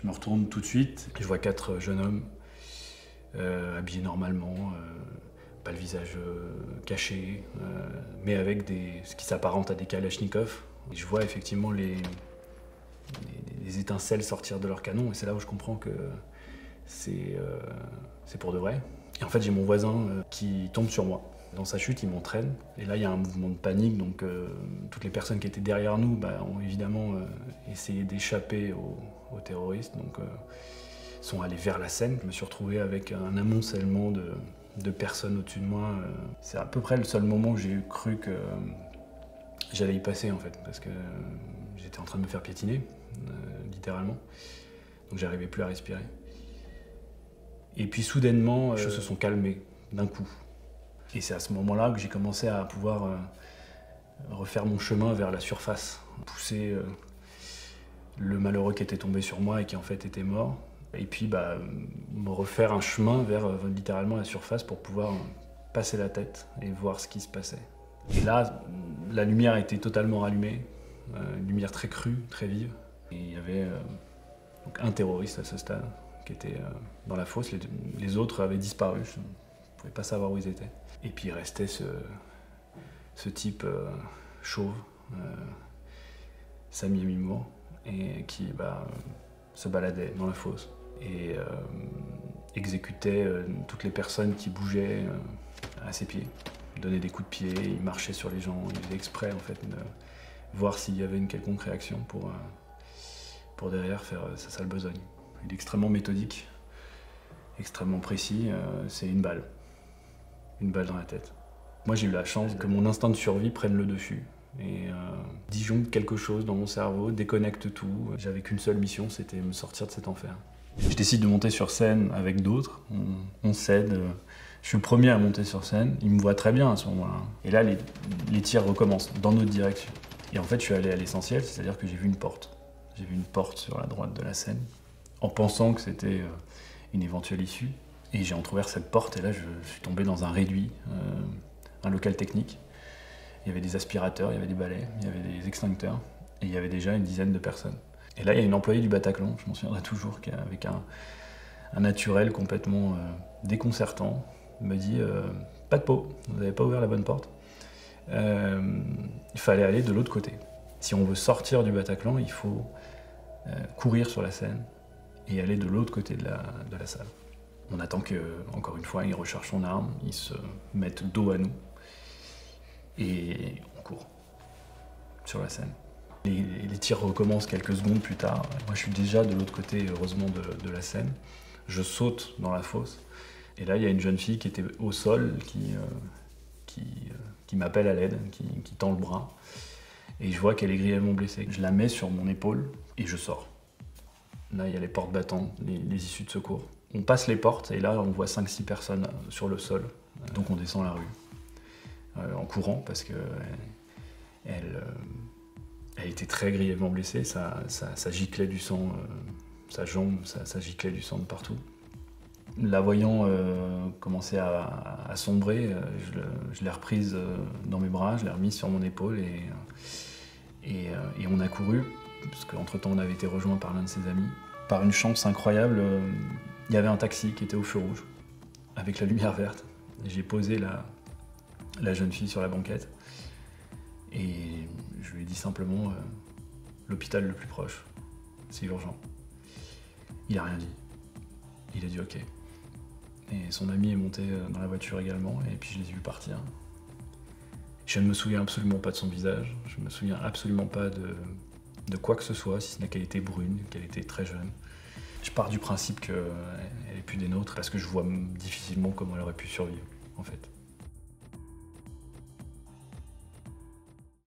Je me retourne tout de suite et je vois 4 jeunes hommes habillés normalement, pas le visage caché, mais avec ce qui s'apparente à des kalachnikovs. Et je vois effectivement les étincelles sortir de leur canon et c'est là où je comprends que c'est pour de vrai. Et en fait j'ai mon voisin qui tombe sur moi. Dans sa chute, il m'entraîne. Et là, il y a un mouvement de panique. Donc, toutes les personnes qui étaient derrière nous ont évidemment essayé d'échapper aux terroristes. Donc, sont allés vers la scène. Je me suis retrouvé avec un amoncellement de personnes au-dessus de moi. C'est à peu près le seul moment où j'ai cru que j'allais y passer, en fait. Parce que j'étais en train de me faire piétiner, littéralement. Donc, j'arrivais plus à respirer. Et puis, soudainement, les choses se sont calmées d'un coup. Et c'est à ce moment-là que j'ai commencé à pouvoir refaire mon chemin vers la surface, pousser le malheureux qui était tombé sur moi et qui en fait était mort, et puis me refaire un chemin vers littéralement la surface pour pouvoir passer la tête et voir ce qui se passait. Et là, la lumière était totalement rallumée, une lumière très crue, très vive, et il y avait donc un terroriste à ce stade qui était dans la fosse, les autres avaient disparu, je ne pouvais pas savoir où ils étaient. Et puis il restait ce type chauve, Samy Mimo, et qui se baladait dans la fosse et exécutait toutes les personnes qui bougeaient à ses pieds. Il donnait des coups de pied, il marchait sur les gens, il faisait exprès en fait de voir s'il y avait une quelconque réaction pour derrière faire sa sale besogne. Il est extrêmement méthodique, extrêmement précis, c'est une balle dans la tête. Moi j'ai eu la chance que mon instinct de survie prenne le dessus et disjoncte quelque chose dans mon cerveau, déconnecte tout. J'avais qu'une seule mission, c'était me sortir de cet enfer. Je décide de monter sur scène avec d'autres, on s'aide. Je suis le premier à monter sur scène, ils me voient très bien à ce moment-là. Et là les tirs recommencent dans notre direction. Et en fait je suis allé à l'essentiel, c'est-à-dire que j'ai vu une porte. J'ai vu une porte sur la droite de la scène, en pensant que c'était une éventuelle issue. Et j'ai entrouvert cette porte et là je suis tombé dans un réduit, un local technique. Il y avait des aspirateurs, il y avait des balais, il y avait des extincteurs et il y avait déjà une dizaine de personnes. Et là il y a une employée du Bataclan, je m'en souviendrai toujours, avec un naturel complètement déconcertant, me dit pas de peau, vous n'avez pas ouvert la bonne porte. Il fallait aller de l'autre côté. Si on veut sortir du Bataclan, il faut courir sur la scène et aller de l'autre côté de la salle. On attend que, encore une fois, il recharge son arme, il se mette dos à nous et on court sur la scène. Les tirs recommencent quelques secondes plus tard. Moi, je suis déjà de l'autre côté, heureusement, de la scène. Je saute dans la fosse et là, il y a une jeune fille qui était au sol, qui m'appelle à l'aide, qui tend le bras. Et je vois qu'elle est grièvement blessée. Je la mets sur mon épaule et je sors. Là, il y a les portes battantes, les issues de secours. On passe les portes et là, on voit 5-6 personnes sur le sol. Donc on descend la rue en courant parce qu'elle était très grièvement blessée. Ça giclait du sang, sa jambe, ça giclait du sang de partout. La voyant commencer à sombrer, je l'ai reprise dans mes bras, je l'ai remise sur mon épaule et on a couru, parce qu'entre-temps on avait été rejoint par l'un de ses amis. Par une chance incroyable, il y avait un taxi qui était au feu rouge, avec la lumière verte. J'ai posé la jeune fille sur la banquette et je lui ai dit simplement l'hôpital le plus proche, c'est urgent. Il n'a rien dit, il a dit ok. Et son ami est monté dans la voiture également et puis je les ai vus partir. Je ne me souviens absolument pas de son visage, je ne me souviens absolument pas de quoi que ce soit, si ce n'est qu'elle était brune, qu'elle était très jeune. Je pars du principe qu'elle n'est plus des nôtres parce que je vois difficilement comment elle aurait pu survivre, en fait.